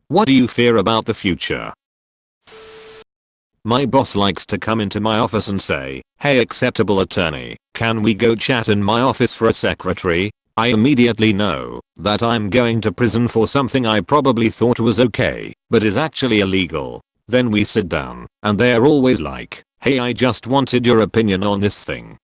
What do you fear about the future? My boss likes to come into my office and say, "Hey acceptable attorney, can we go chat in my office for a secretary?" I immediately know that I'm going to prison for something I probably thought was okay, but is actually illegal. Then we sit down, and they're always like, "Hey, I just wanted your opinion on this thing."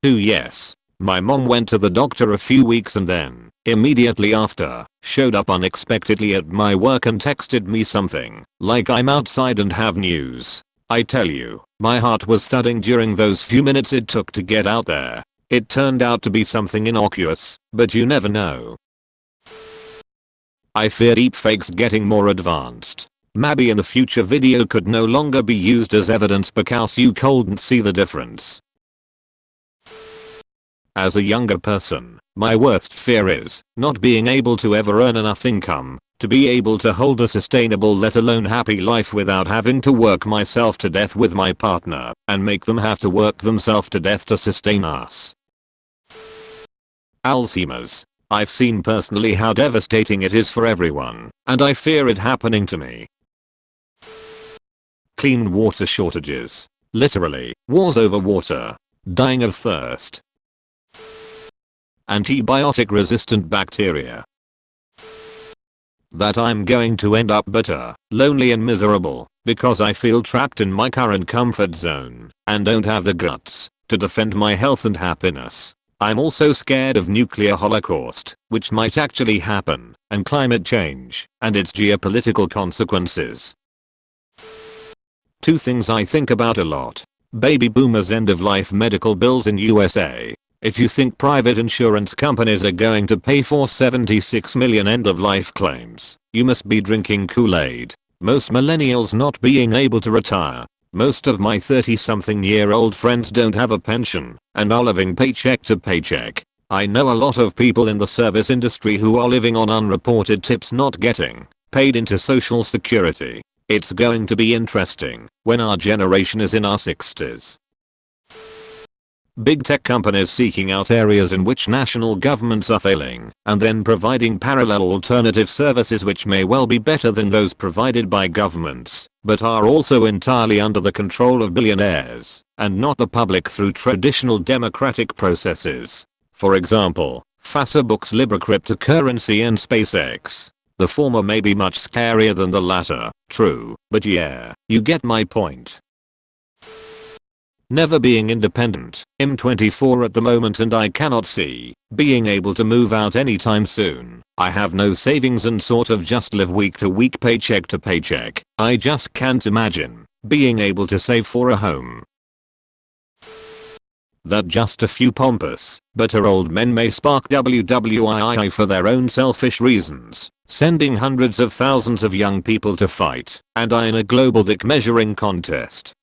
Yes. My mom went to the doctor a few weeks and then, immediately after, showed up unexpectedly at my work and texted me something like, "I'm outside and have news." I tell you, my heart was thudding during those few minutes it took to get out there. It turned out to be something innocuous, but you never know. I fear deepfakes getting more advanced. Maybe in the future video could no longer be used as evidence because you couldn't see the difference. As a younger person, my worst fear is not being able to ever earn enough income to be able to hold a sustainable let alone happy life without having to work myself to death with my partner and make them have to work themselves to death to sustain us. Alzheimer's. I've seen personally how devastating it is for everyone, and I fear it happening to me. Clean water shortages. Literally, wars over water. Dying of thirst. Antibiotic-resistant bacteria. That I'm going to end up bitter, lonely and miserable because I feel trapped in my current comfort zone and don't have the guts to defend my health and happiness. I'm also scared of nuclear holocaust, which might actually happen, and climate change and its geopolitical consequences. Two things I think about a lot. Baby boomers' end-of-life medical bills in USA. If you think private insurance companies are going to pay for 76 million end-of-life claims, you must be drinking Kool-Aid. Most millennials not being able to retire. Most of my 30-something-year-old friends don't have a pension and are living paycheck to paycheck. I know a lot of people in the service industry who are living on unreported tips not getting paid into Social Security. It's going to be interesting when our generation is in our 60s. Big tech companies seeking out areas in which national governments are failing and then providing parallel alternative services which may well be better than those provided by governments, but are also entirely under the control of billionaires and not the public through traditional democratic processes. For example, Facebook's Libra cryptocurrency and SpaceX. The former may be much scarier than the latter, true, but yeah, you get my point. Never being independent. I'm 24 at the moment and I cannot see being able to move out anytime soon. I have no savings and sort of just live week to week, paycheck to paycheck. I just can't imagine being able to save for a home. That just a few pompous, bitter old men may spark WWII for their own selfish reasons, sending hundreds of thousands of young people to fight and die in a global dick measuring contest.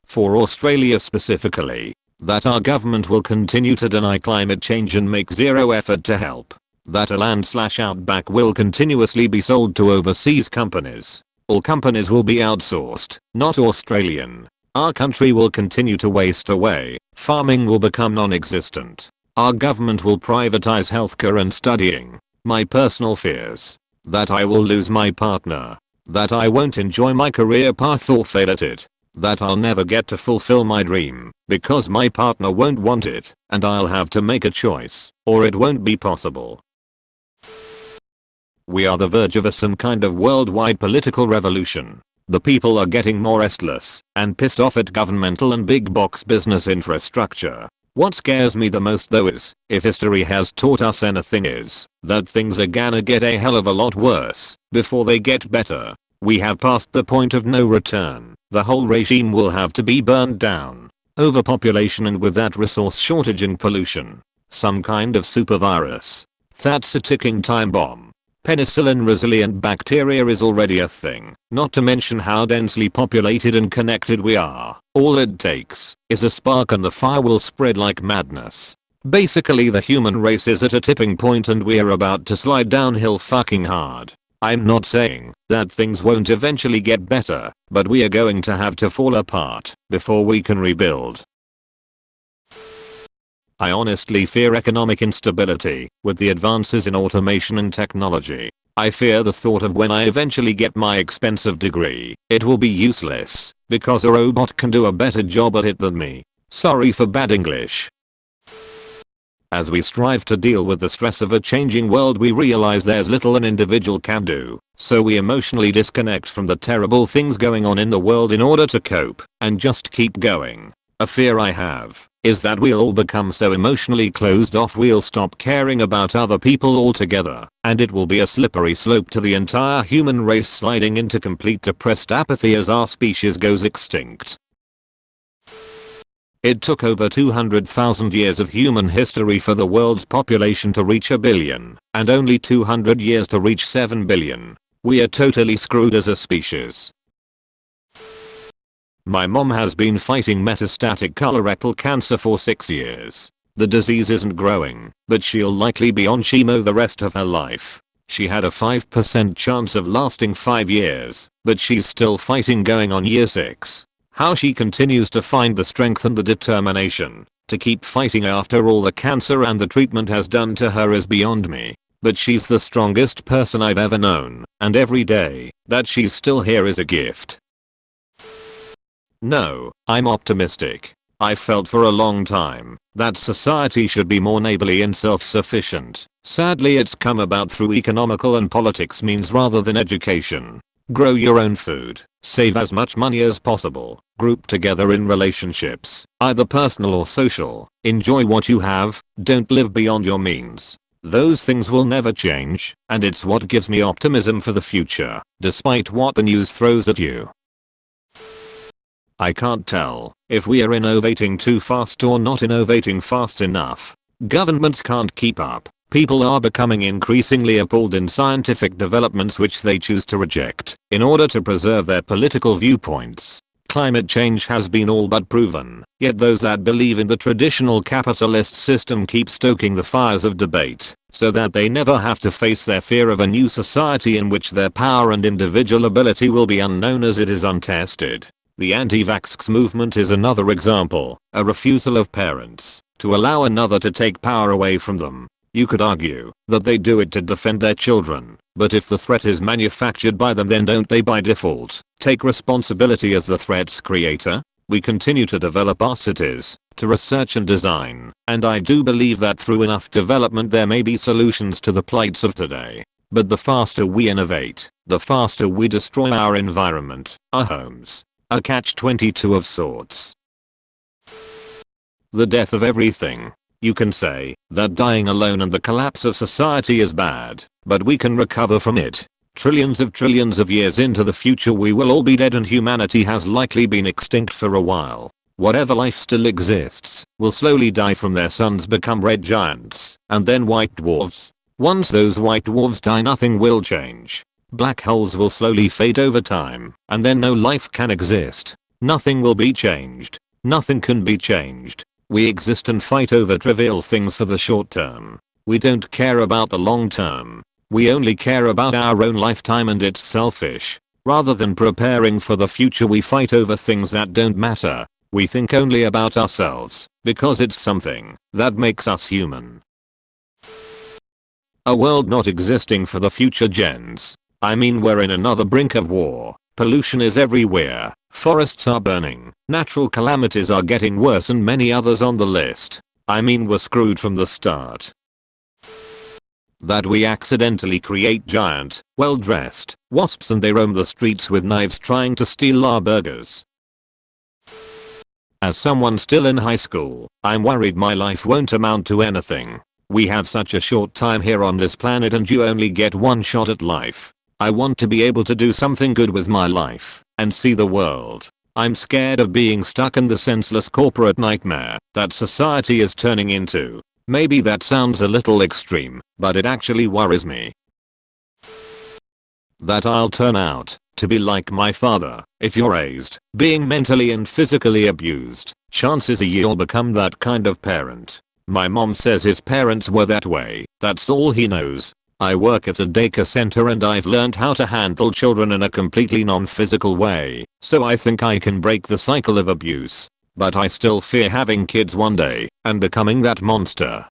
For Australia specifically, that our government will continue to deny climate change and make zero effort to help. That a land/outback will continuously be sold to overseas companies. All companies will be outsourced, not Australian. Our country will continue to waste away. Farming will become non-existent. Our government will privatize healthcare and studying. My personal fears. That I will lose my partner. That I won't enjoy my career path or fail at it. That I'll never get to fulfill my dream because my partner won't want it and I'll have to make a choice or it won't be possible. We are the verge of some kind of worldwide political revolution. The people are getting more restless and pissed off at governmental and big box business infrastructure. What scares me the most though is, if history has taught us anything, is that things are gonna get a hell of a lot worse before they get better. We have passed the point of no return. The whole regime will have to be burned down. Overpopulation and with that resource shortage and pollution. Some kind of super virus. That's a ticking time bomb. Penicillin resilient bacteria is already a thing, not to mention how densely populated and connected we are. All it takes is a spark and the fire will spread like madness. Basically the human race is at a tipping point and we're about to slide downhill fucking hard. I'm not saying that things won't eventually get better, but we are going to have to fall apart before we can rebuild. I honestly fear economic instability with the advances in automation and technology. I fear the thought of when I eventually get my expensive degree, it will be useless because a robot can do a better job at it than me. Sorry for bad English. As we strive to deal with the stress of a changing world, we realize there's little an individual can do, so we emotionally disconnect from the terrible things going on in the world in order to cope and just keep going. A fear I have is that we'll all become so emotionally closed off we'll stop caring about other people altogether, and it will be a slippery slope to the entire human race sliding into complete depressed apathy as our species goes extinct. It took over 200,000 years of human history for the world's population to reach a billion, and only 200 years to reach 7 billion. We are totally screwed as a species. My mom has been fighting metastatic colorectal cancer for 6 years. The disease isn't growing, but she'll likely be on chemo the rest of her life. She had a 5% chance of lasting 5 years, but she's still fighting going on year 6. How she continues to find the strength and the determination to keep fighting after all the cancer and the treatment has done to her is beyond me. But she's the strongest person I've ever known, and every day that she's still here is a gift. No, I'm optimistic. I've felt for a long time that society should be more neighborly and self-sufficient. Sadly, it's come about through economical and politics means rather than education. Grow your own food, save as much money as possible, group together in relationships, either personal or social, enjoy what you have, don't live beyond your means. Those things will never change, and it's what gives me optimism for the future, despite what the news throws at you. I can't tell if we are innovating too fast or not innovating fast enough. Governments can't keep up. People are becoming increasingly appalled in scientific developments which they choose to reject in order to preserve their political viewpoints. Climate change has been all but proven, yet those that believe in the traditional capitalist system keep stoking the fires of debate so that they never have to face their fear of a new society in which their power and individual ability will be unknown as it is untested. The anti-vax movement is another example, a refusal of parents to allow another to take power away from them. You could argue that they do it to defend their children, but if the threat is manufactured by them, then don't they by default take responsibility as the threat's creator? We continue to develop our cities, to research and design, and I do believe that through enough development there may be solutions to the plights of today. But the faster we innovate, the faster we destroy our environment, our homes. A catch-22 of sorts. The death of everything. You can say that dying alone and the collapse of society is bad, but we can recover from it. Trillions of years into the future we will all be dead and humanity has likely been extinct for a while. Whatever life still exists will slowly die from their suns become red giants, and then white dwarfs. Once those white dwarfs die, nothing will change. Black holes will slowly fade over time, and then no life can exist. Nothing will be changed. Nothing can be changed. We exist and fight over trivial things for the short term. We don't care about the long term. We only care about our own lifetime, and it's selfish. Rather than preparing for the future, we fight over things that don't matter. We think only about ourselves, because it's something that makes us human. A world not existing for the future gens. I mean, we're in another brink of war. Pollution is everywhere. Forests are burning. Natural calamities are getting worse, and many others on the list. I mean, we're screwed from the start. That we accidentally create giant, well-dressed wasps and they roam the streets with knives trying to steal our burgers. As someone still in high school, I'm worried my life won't amount to anything. We have such a short time here on this planet and you only get one shot at life. I want to be able to do something good with my life and see the world. I'm scared of being stuck in the senseless corporate nightmare that society is turning into. Maybe that sounds a little extreme, but it actually worries me. That I'll turn out to be like my father. If you're raised being mentally and physically abused, chances are you'll become that kind of parent. My mom says his parents were that way. That's all he knows. I work at a daycare center and I've learned how to handle children in a completely non-physical way, so I think I can break the cycle of abuse. but I still fear having kids one day and becoming that monster.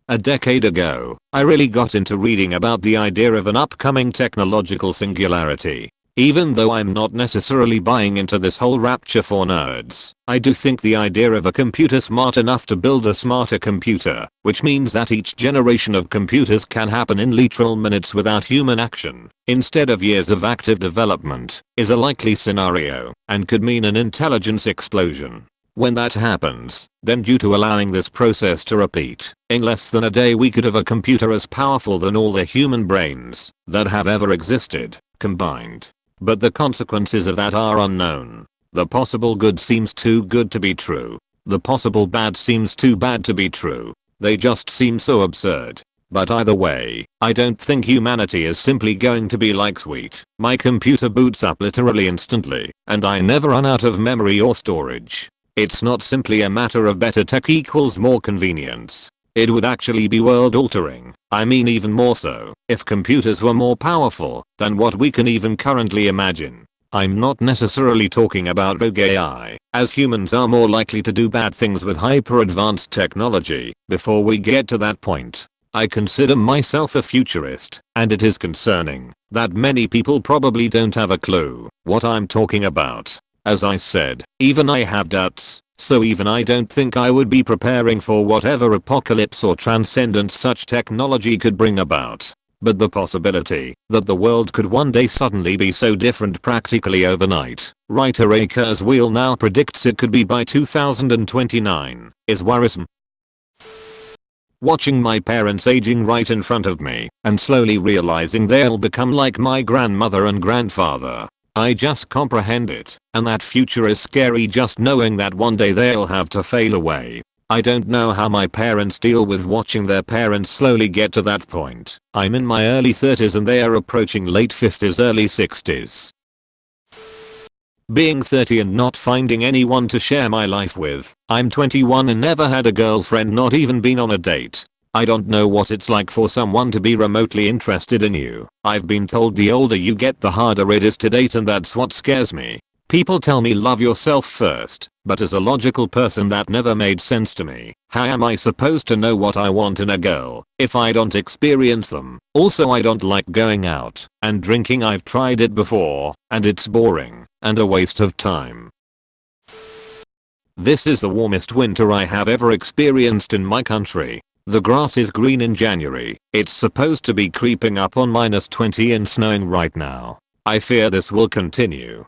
A decade ago, I really got into reading about the idea of an upcoming technological singularity. Even though I'm not necessarily buying into this whole rapture for nerds, I do think the idea of a computer smart enough to build a smarter computer, which means that each generation of computers can happen in literal minutes without human action, instead of years of active development, is a likely scenario, and could mean an intelligence explosion. When that happens, then due to allowing this process to repeat, in less than a day we could have a computer as powerful than all the human brains that have ever existed, combined. But the consequences of that are unknown. The possible good seems too good to be true. The possible bad seems too bad to be true. They just seem so absurd. But either way, I don't think humanity is simply going to be like sweet. My computer boots up literally instantly, and I never run out of memory or storage. It's not simply a matter of better tech equals more convenience. It would actually be world altering, I mean even more so, if computers were more powerful than what we can even currently imagine. I'm not necessarily talking about rogue AI, as humans are more likely to do bad things with hyper advanced technology before we get to that point. I consider myself a futurist, and it is concerning that many people probably don't have a clue what I'm talking about. As I said, even I have doubts. So even I don't think I would be preparing for whatever apocalypse or transcendence such technology could bring about. But the possibility that the world could one day suddenly be so different practically overnight, writer A. Kurzweil now predicts it could be by 2029, is worrisome. Watching my parents aging right in front of me and slowly realizing they'll become like my grandmother and grandfather. I just comprehend it, and that future is scary just knowing that one day they'll have to fail away. I don't know how my parents deal with watching their parents slowly get to that point. I'm in my early 30s and they are approaching late 50s, early 60s. Being 30 and not finding anyone to share my life with. I'm 21 and never had a girlfriend, not even been on a date. I don't know what it's like for someone to be remotely interested in you. I've been told the older you get the harder it is to date, and that's what scares me. People tell me love yourself first, but as a logical person that never made sense to me. How am I supposed to know what I want in a girl if I don't experience them? Also, I don't like going out and drinking. I've tried it before and it's boring and a waste of time. This is the warmest winter I have ever experienced in my country. The grass is green in January. It's supposed to be creeping up on -20 and snowing right now. I fear this will continue.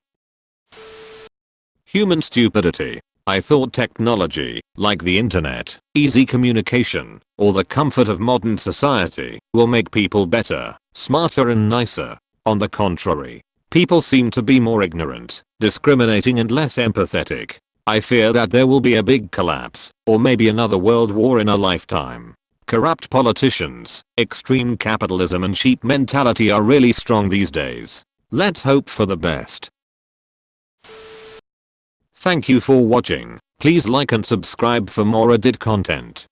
Human stupidity. I thought technology, like the internet, easy communication, or the comfort of modern society, will make people better, smarter and nicer. On the contrary, people seem to be more ignorant, discriminating and less empathetic. I fear that there will be a big collapse, or maybe another world war in a lifetime. Corrupt politicians, extreme capitalism and cheap mentality are really strong these days. Let's hope for the best. Thank you for watching. Please like and subscribe for more Reddit content.